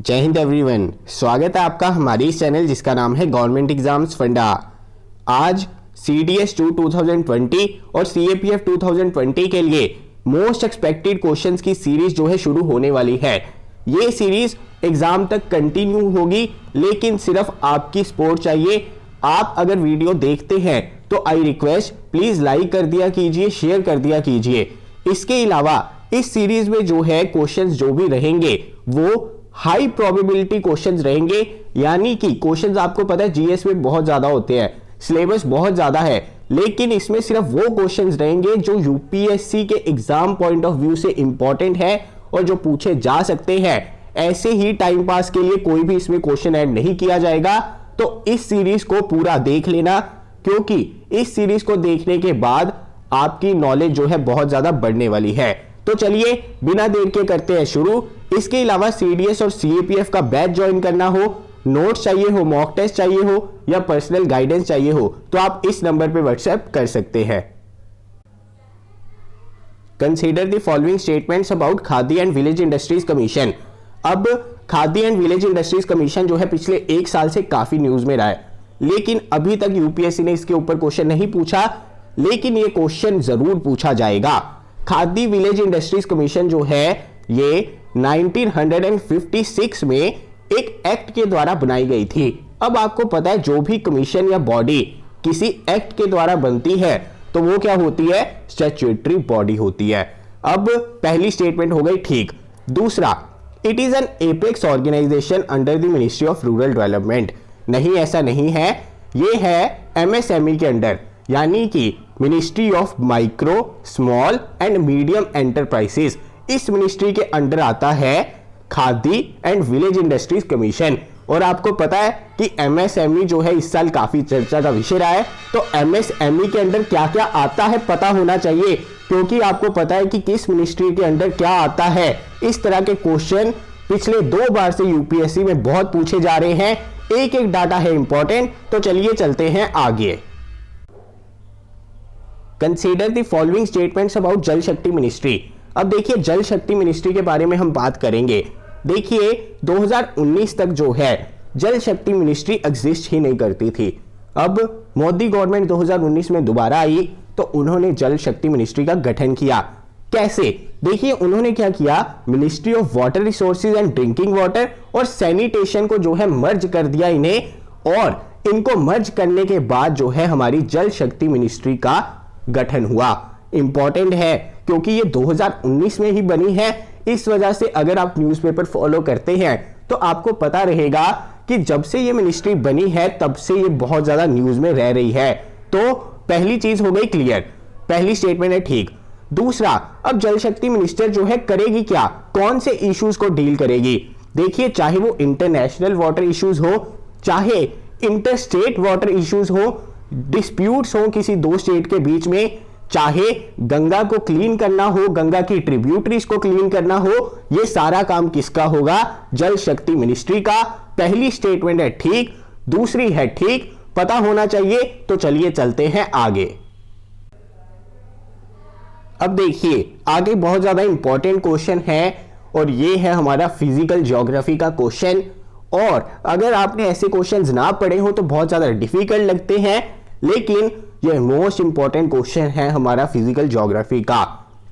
जय हिंद एवरीवन, स्वागत है आपका हमारे इस चैनल जिसका नाम है गवर्नमेंट एग्जाम्स फंडा। आज CDS 2 2020 और CAPF 2020 के लिए मोस्ट एक्सपेक्टेड क्वेश्चंस की सीरीज जो है शुरू होने वाली है। ये सीरीज एग्जाम तक कंटिन्यू होगी, लेकिन सिर्फ आपकी सपोर्ट चाहिए। आप अगर वीडियो देखते हैं तो आई रिक्वेस्ट प्लीज लाइक कर दिया कीजिए, शेयर कर दिया कीजिए। इसके अलावा इस सीरीज में जो है क्वेश्चंस जो भी रहेंगे वो हाई प्रोबेबिलिटी क्वेश्चंस रहेंगे, यानी कि क्वेश्चंस आपको पता है जीएस में बहुत ज्यादा होते हैं, सिलेबस बहुत ज्यादा है, लेकिन इसमें सिर्फ वो क्वेश्चंस रहेंगे जो यूपीएससी के एग्जाम पॉइंट ऑफ व्यू से इंपॉर्टेंट है और जो पूछे जा सकते हैं। ऐसे ही टाइम पास के लिए कोई भी इसमें क्वेश्चन ऐड नहीं किया जाएगा। तो इस सीरीज को पूरा देख लेना, क्योंकि इस सीरीज को देखने के बाद आपकी नॉलेज जो है बहुत ज्यादा बढ़ने वाली है। तो चलिए बिना देर के करते हैं शुरू। इसके अलावा CDS और CAPF का बैच ज्वाइन करना हो, नोट्स चाहिए हो, मॉक टेस्ट चाहिए हो या पर्सनल गाइडेंस चाहिए हो तो आप इस नंबर पे व्हाट्सएप कर सकते हैं। Consider the following statements about khadi and village industries commission. अब khadi and village industries commission जो है पिछले एक साल से काफी न्यूज में रहा है, लेकिन अभी तक यूपीएससी ने इसके ऊपर क्वेश्चन नहीं पूछा, लेकिन ये क्वेश्चन जरूर पूछा जाएगा। खादी विलेज इंडस्ट्रीज कमीशन जो है ये 1956 में एक एक्ट के द्वारा बनाई गई थी। अब आपको पता है जो भी कमीशन या बॉडी किसी एक्ट के द्वारा बनती है तो वो क्या होती है, स्टैट्यूटरी बॉडी होती है। अब पहली स्टेटमेंट हो गई ठीक। दूसरा, it is an apex organisation under the ministry of rural development. नहीं, ऐसा नहीं है, ये है MSME के अंडर, यानी कि ministry of micro small and medium enterprises. इस मिनिस्ट्री के अंडर आता है khadi and village industries commission. और आपको पता है कि MSME जो है इस साल काफी चर्चा का विषय रहा है, तो MSME के अंडर क्या क्या आता है पता होना चाहिए, क्योंकि आपको पता है कि किस मिनिस्ट्री के अंडर क्या आता है। इस तरह के क्वेश्चन पिछले 2 बार से यूपीएससी में बहुत पूछे जा रहे हैं। एक एक डाटा है इंपॉर्टेंट, तो चलिए चलते हैं आगे। Consider the following statements about जल शक्ति मिनिस्ट्री। अब देखिए जल शक्ति मिनिस्ट्री के बारे में हम बात करेंगे। देखिए 2019 तक जो है जल शक्ति मिनिस्ट्री एग्जिस्ट ही नहीं करती थी। अब मोदी गवर्नमेंट 2019 में दोबारा आई तो उन्होंने जल शक्ति मिनिस्ट्री का गठन किया। कैसे, देखिए उन्होंने क्या किया, ministry of water resources and drinking water और सैनिटेशन को जो है मर्ज कर दिया इन्हें, और इनको मर्ज करने के बाद जो है हमारी जल शक्ति मिनिस्ट्री का गठन हुआ। इंपॉर्टेंट है क्योंकि ये 2019 में ही बनी है। इस वजह से अगर आप न्यूज़पेपर फॉलो करते हैं तो आपको पता रहेगा कि जब से ये मिनिस्ट्री बनी है तब से ये बहुत ज्यादा न्यूज में रह रही है। तो पहली चीज हो गई क्लियर, पहली स्टेटमेंट है ठीक। दूसरा, अब जल शक्ति मिनिस्टर जो है करेगी क्या, कौन से इश्यूज को डील करेगी। देखिए चाहे वो इंटरनेशनल वाटर इश्यूज हो, चाहे इंटर स्टेट वाटर इश्यूज हो, डिस्प्यूट्स हो किसी 2 स्टेट के बीच में, चाहे गंगा को क्लीन करना हो, गंगा की ट्रिब्यूटरीज को क्लीन करना हो, ये सारा काम किसका होगा, जल शक्ति मिनिस्ट्री का। पहली स्टेटमेंट है ठीक, दूसरी है ठीक, पता होना चाहिए। तो चलिए चलते हैं आगे। अब देखिए आगे बहुत ज्यादा इंपॉर्टेंट क्वेश्चन है और ये है हमारा फिजिकल ज्योग्राफी का क्वेश्चन। और अगर आपने ऐसे क्वेश्चंस ना पढ़े हो तो बहुत ज्यादा डिफिकल्ट लगते हैं, लेकिन ये मोस्ट इंपॉर्टेंट क्वेश्चन है हमारा फिजिकल ज्योग्राफी का।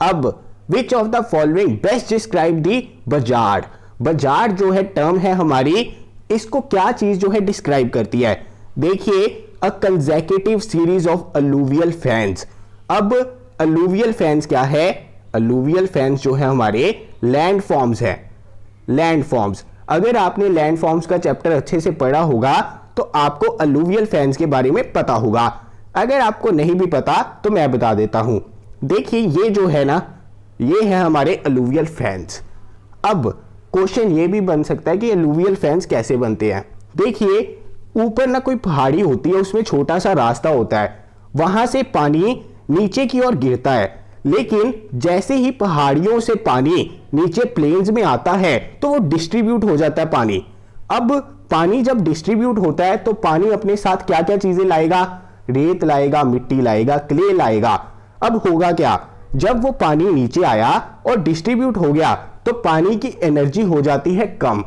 अब which of the following best describe the bajada. Bajada जो है टर्म है हमारी, इसको क्या चीज जो है डिस्क्राइब करती है। देखिए a consecutive series of alluvial fans. अब अलूवियल फैंस क्या है, अलूवियल फैंस जो है हमारे लैंड फॉर्म्स है। लैंड फॉर्म्स, अगर आपने लैंड फॉर्म्स का चैप्टर अच्छे से पढ़ा होगा तो आपको अलूवियल फैंस के बारे में पता होगा। अगर आपको नहीं भी पता तो मैं बता देता हूं। देखिए ये जो है ना, ये है हमारे अलूवियल फैंस। अब क्वेश्चन ये भी बन सकता है कि अलूवियल फैंस कैसे बनते हैं। देखिए ऊपर ना कोई पहाड़ी होती है, उसमें छोटा सा रास्ता होता है, वहां से पानी नीचे की ओर गिरता है, लेकिन जैसे ही पहाड़ियों से पानी नीचे प्लेन्स में आता है तो वो डिस्ट्रीब्यूट हो जाता है पानी। अब पानी जब डिस्ट्रीब्यूट होता है तो पानी अपने साथ क्या क्या चीजें लाएगा, रेत लाएगा, मिट्टी लाएगा, क्ले लाएगा। अब होगा क्या, जब वो पानी नीचे आया और डिस्ट्रीब्यूट हो गया तो पानी की एनर्जी हो जाती है कम।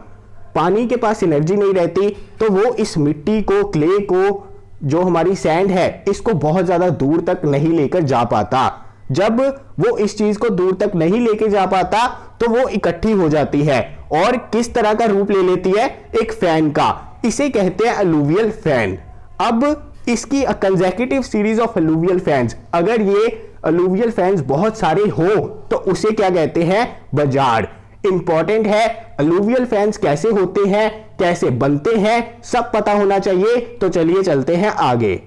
पानी के पास एनर्जी नहीं रहती तो वो इस मिट्टी को, क्ले को, जो हमारी सैंड है, इसको बहुत ज्यादा दूर तक नहीं लेकर जा पाता। जब वो इस चीज को दूर तक नहीं लेके जा पाता तो वो इकट्ठी हो जाती है और किस तरह का रूप ले लेती है, एक फैन का। इसे कहते हैं अलूवियल फैन। अब इसकी consecutive series of alluvial fans, अगर ये अलूवियल फैंस बहुत सारे हो तो उसे क्या कहते हैं, बजाड़। इंपॉर्टेंट है, अलूवियल फैंस कैसे होते हैं, कैसे बनते हैं, सब पता होना चाहिए। तो चलिए चलते हैं आगे।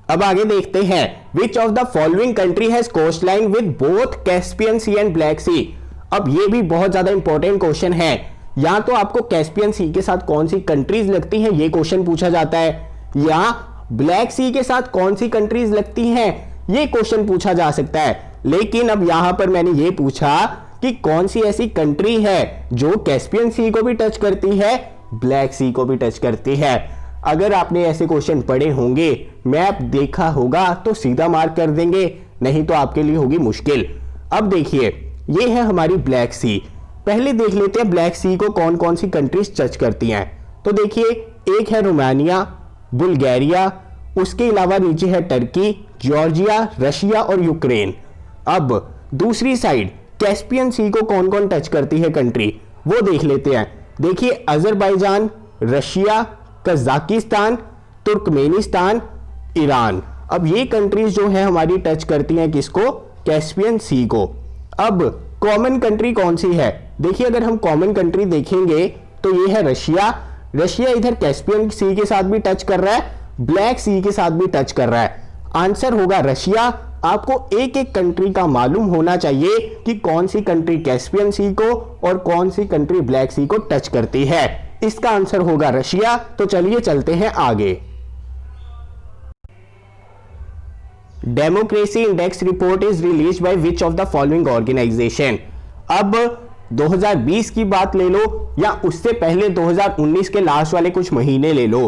अब आगे देखते हैं, which of the following country has coast line with both Caspian Sea and Black Sea. अब ये भी बहुत ज्यादा इंपॉर्टेंट क्वेश्चन है। या तो आपको कैस्पियन सी के साथ कौन सी कंट्रीज लगती हैं, ये क्वेश्चन पूछा जाता है, या ब्लैक सी के साथ कौन सी कंट्रीज लगती हैं, ये क्वेश्चन पूछा जा सकता है। लेकिन अब यहां पर मैंने ये पूछा कि कौन सी ऐसी कंट्री है जो कैस्पियन सी को भी टच करती है, ब्लैक सी को भी टच करती है। अगर आपने ऐसे क्वेश्चन पढ़े होंगे, मैप देखा होगा तो सीधा मार्क कर देंगे, नहीं तो आपके लिए होगी मुश्किल। अब देखिए, ये है हमारी ब्लैक सी। पहले देख लेते हैं ब्लैक सी को कौन कौन सी कंट्रीज टच करती हैं। तो देखिए, एक है रोमानिया, बुल्गारिया, उसके अलावा नीचे है टर्की, जॉर्जिया, रशिया और यूक्रेन। अब दूसरी साइड कैस्पियन सी को कौन कौन टच करती है कंट्री, वो देख लेते हैं। देखिए, Azerbaijan, Russia, Kazakhstan, Turkmenistan, Iran. अब ये कंट्रीज जो है हमारी टच करती हैं किसको, कैस्पियन सी को। अब कॉमन कंट्री कौन सी है, देखिए अगर हम कॉमन कंट्री देखेंगे तो ये है रशिया। रशिया इधर कैस्पियन सी के साथ भी टच कर रहा है, ब्लैक सी के साथ भी टच कर रहा है। आंसर होगा रशिया। आपको एक एक कंट्री का मालूम होना चाहिए कि कौन सी कंट्री कैस्पियन सी को और कौन सी कंट्री ब्लैक सी को टच करती है। इसका आंसर होगा रशिया। तो चलिए चलते हैं आगे। Democracy index report is release by which of the following organisation. अब 2020 की बात ले लो या उससे पहले 2019 के लास्ट वाले कुछ महीने ले लो,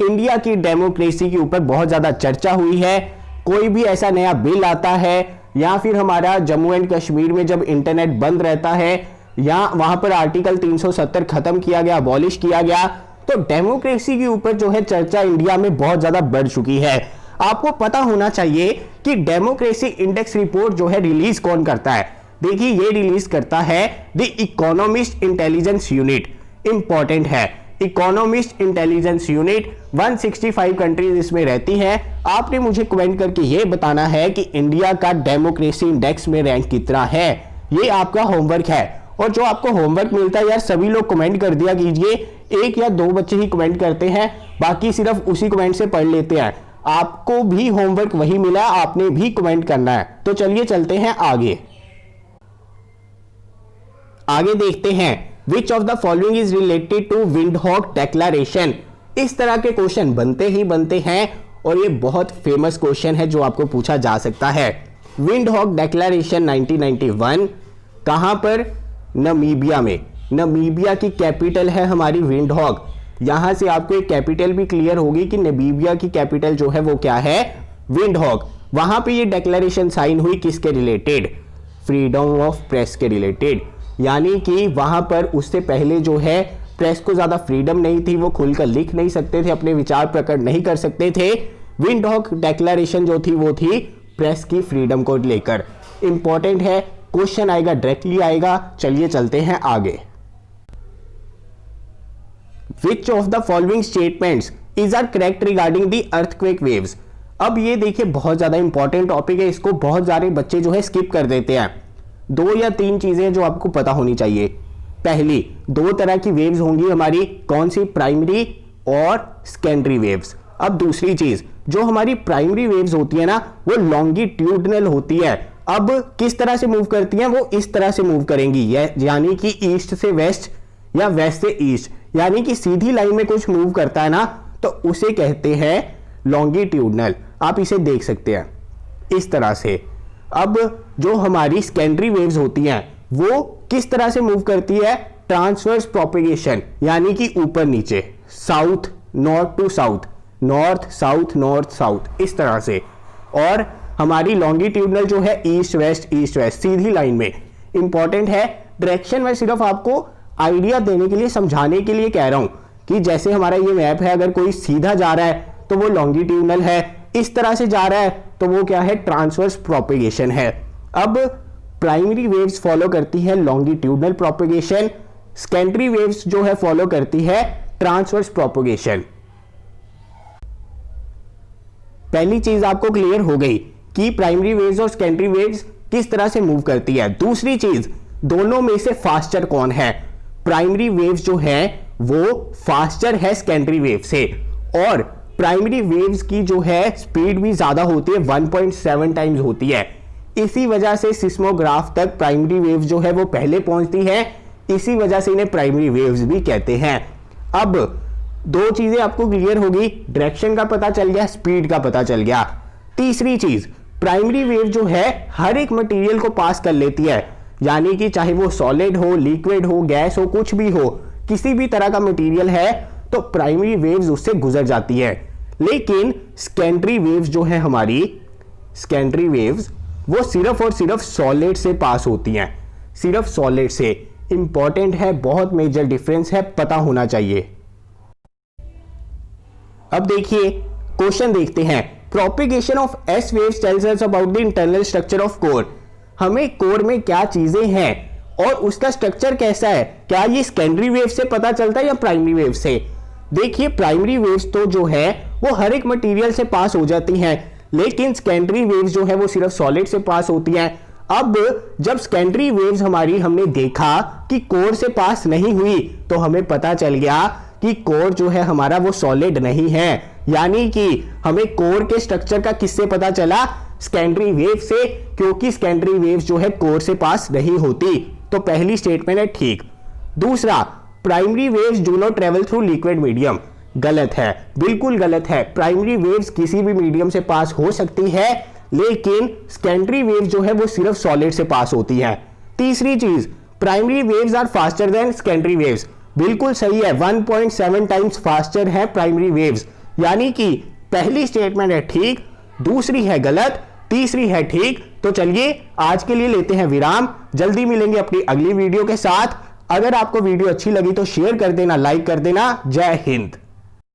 इंडिया की डेमोक्रेसी के ऊपर बहुत ज्यादा चर्चा हुई है। कोई भी ऐसा नया बिल आता है या फिर हमारा जम्मू एंड कश्मीर में जब इंटरनेट बंद रहता है या वहां पर आर्टिकल 370 खत्म किया गया, अबॉलिश किया गया, तो डेमोक्रेसी के ऊपर जो है चर्चा इंडिया में बहुत ज्यादा बढ़ चुकी है। आपको पता होना चाहिए कि डेमोक्रेसी इंडेक्स रिपोर्ट जो है रिलीज कौन करता है। देखिए, ये रिलीज करता है the economist intelligence unit. Important है, इकोनॉमिस्ट इंटेलिजेंस यूनिट। 165 कंट्रीज इसमें रहती हैं। आपने मुझे कमेंट करके ये बताना है कि इंडिया का डेमोक्रेसी इंडेक्स में रैंक कितना है। ये आपका होमवर्क है। और जो आपको होमवर्क मिलता है यार, सभी लोग कमेंट कर दिया कीजिए। एक या दो बच्चे ही कमेंट करते हैं, बाकी सिर्फ उसी कमेंट से पढ़ लेते हैं। आपको भी होमवर्क वही मिला, आपने भी कमेंट करना है। तो चलिए चलते हैं आगे। आगे देखते हैं, which of the following is related to Windhoek declaration. इस तरह के क्वेश्चन बनते ही बनते हैं और ये बहुत फेमस क्वेश्चन है जो आपको पूछा जा सकता है। विंडहॉक डिक्लेरेशन 1991 कहां पर, नमीबिया में। नमीबिया की कैपिटल है हमारी विंडहॉक। यहां से आपको एक कैपिटल भी क्लियर होगी कि नमीबिया की कैपिटल जो है वो क्या है, विंडहॉक। वहां पे ये डिक्लेरेशन साइन हुई किसके रिलेटेड, फ्रीडम ऑफ प्रेस के रिलेटेड। यानी कि वहां पर उससे पहले जो है प्रेस को ज्यादा फ्रीडम नहीं थी, वो खुलकर लिख नहीं सकते थे, अपने विचार प्रकट नहीं कर सकते थे। विंडहॉक डिक्लेरेशन जो थी वो थी प्रेस की फ्रीडम को लेकर। इंपॉर्टेंट है, क्वेश्चन आएगा, डायरेक्टली आएगा। चलिए चलते हैं आगे। Which of the following statements is are correct regarding the earthquake waves? अब ये देखिए बहुत ज्यादा इंपॉर्टेंट टॉपिक है, इसको बहुत सारे बच्चे जो है स्किप कर देते हैं। 2 या 3 चीजें जो आपको पता होनी चाहिए। पहली, 2 तरह की वेव्स होंगी हमारी, कौन सी, प्राइमरी और सेकेंडरी वेव्स। अब दूसरी चीज, जो हमारी प्राइमरी वेव्स होती है ना, वो लॉन्गिट्यूडनल होती है। अब किस तरह से मूव करती हैं, वो इस तरह से मूव करेंगी, यानी कि ईस्ट से वेस्ट या वेस्ट से ईस्ट, यानी कि सीधी लाइन में कुछ मूव करता है ना, तो उसे कहते हैं लॉन्गिट्यूडनल। आप इसे देख सकते हैं इस तरह से। अब जो हमारी सेकेंडरी वेव्स होती हैं वो किस तरह से मूव करती है, ट्रांसवर्स प्रोपेगेशन, यानी कि ऊपर नीचे, south north to south, north south north south, इस तरह से। और हमारी लॉन्गिट्यूडनल जो है ईस्ट वेस्ट सीधी लाइन में। इंपॉर्टेंट है, डायरेक्शन में सिर्फ आपको आइडिया देने के लिए, समझाने के लिए कह रहा हूं कि जैसे हमारा ये मैप है, अगर कोई सीधा जा रहा है तो वो लॉन्गिट्यूडनल है, इस तरह से जा रहा है तो वो क्या है, ट्रांसवर्स प्रोपेगेशन है। अब प्राइमरी वेव्स फॉलो करती है लॉन्गिट्यूडनल प्रोपेगेशन, सेकेंडरी वेव्स जो है फॉलो करती है ट्रांसवर्स प्रोपेगेशन। पहली चीज आपको क्लियर हो गई कि प्राइमरी वेव्स और सेकेंडरी वेव्स किस तरह से मूव करती है। दूसरी चीज, दोनों में से फास्टर कौन है? प्राइमरी वेव्स जो है वो फास्टर है सेकेंडरी वेव से, और प्राइमरी वेव्स की जो है स्पीड भी ज्यादा होती है, 1.7 टाइम्स होती है। इसी वजह से सिस्मोग्राफ तक प्राइमरी वेव्स जो है वो पहले पहुंचती है, इसी वजह से इन्हें प्राइमरी वेव्स भी कहते हैं। अब दो चीजें आपको क्लियर होगी, डायरेक्शन का पता चल गया, स्पीड का पता चल गया। तीसरी चीज, प्राइमरी वेव जो है हर एक मटेरियल को पास कर लेती है, यानी कि चाहे वो सॉलिड हो, लिक्विड हो, गैस हो, कुछ भी हो, किसी भी तरह का मटेरियल है तो प्राइमरी वेव्स उससे गुजर जाती है। लेकिन सेकेंडरी वेव्स जो है हमारी, सेकेंडरी वेव्स वो सिर्फ और सिर्फ सॉलिड से पास होती हैं, सिर्फ सॉलिड से। इंपॉर्टेंट है, बहुत मेजर डिफरेंस है, पता होना चाहिए। अब देखिए क्वेश्चन देखते हैं। Propagation of S waves tells us about the internal structure of core. हमें कोर में क्या चीजें हैं और उसका स्ट्रक्चर कैसा है, क्या ये सेकेंडरी वेव से पता चलता है या प्राइमरी वेव से? देखिए प्राइमरी वेव्स तो जो है वो हर एक मटेरियल से पास हो जाती हैं, लेकिन सेकेंडरी वेव्स जो है वो सिर्फ सॉलिड से पास होती हैं। अब जब सेकेंडरी वेव्स हमारी हमने देखा कि कोर से पास नहीं हुई, तो हमें पता चल गया कि कोर जो है हमारा वो सॉलिड नहीं है, यानी कि हमें कोर के स्ट्रक्चर का किससे पता चला? सेकेंडरी वेव से, क्योंकि सेकेंडरी वेव्स जो है कोर से पास नहीं होती। तो पहली स्टेटमेंट है ठीक। दूसरा, primary waves do not travel through liquid medium, गलत है, बिल्कुल गलत है। प्राइमरी वेव्स किसी भी मीडियम से पास हो सकती है, लेकिन सेकेंडरी वेव जो है वो सिर्फ सॉलिड से पास होती है। तीसरी चीज, primary waves are faster than secondary waves, बिल्कुल सही है, 1.7 टाइम्स फास्टर है प्राइमरी वेव्स, यानी कि पहली स्टेटमेंट है ठीक, दूसरी है गलत, तीसरी है ठीक। तो चलिए आज के लिए लेते हैं विराम, जल्दी मिलेंगे अपनी अगली वीडियो के साथ। अगर आपको वीडियो अच्छी लगी तो शेयर कर देना, लाइक कर देना। जय हिंद।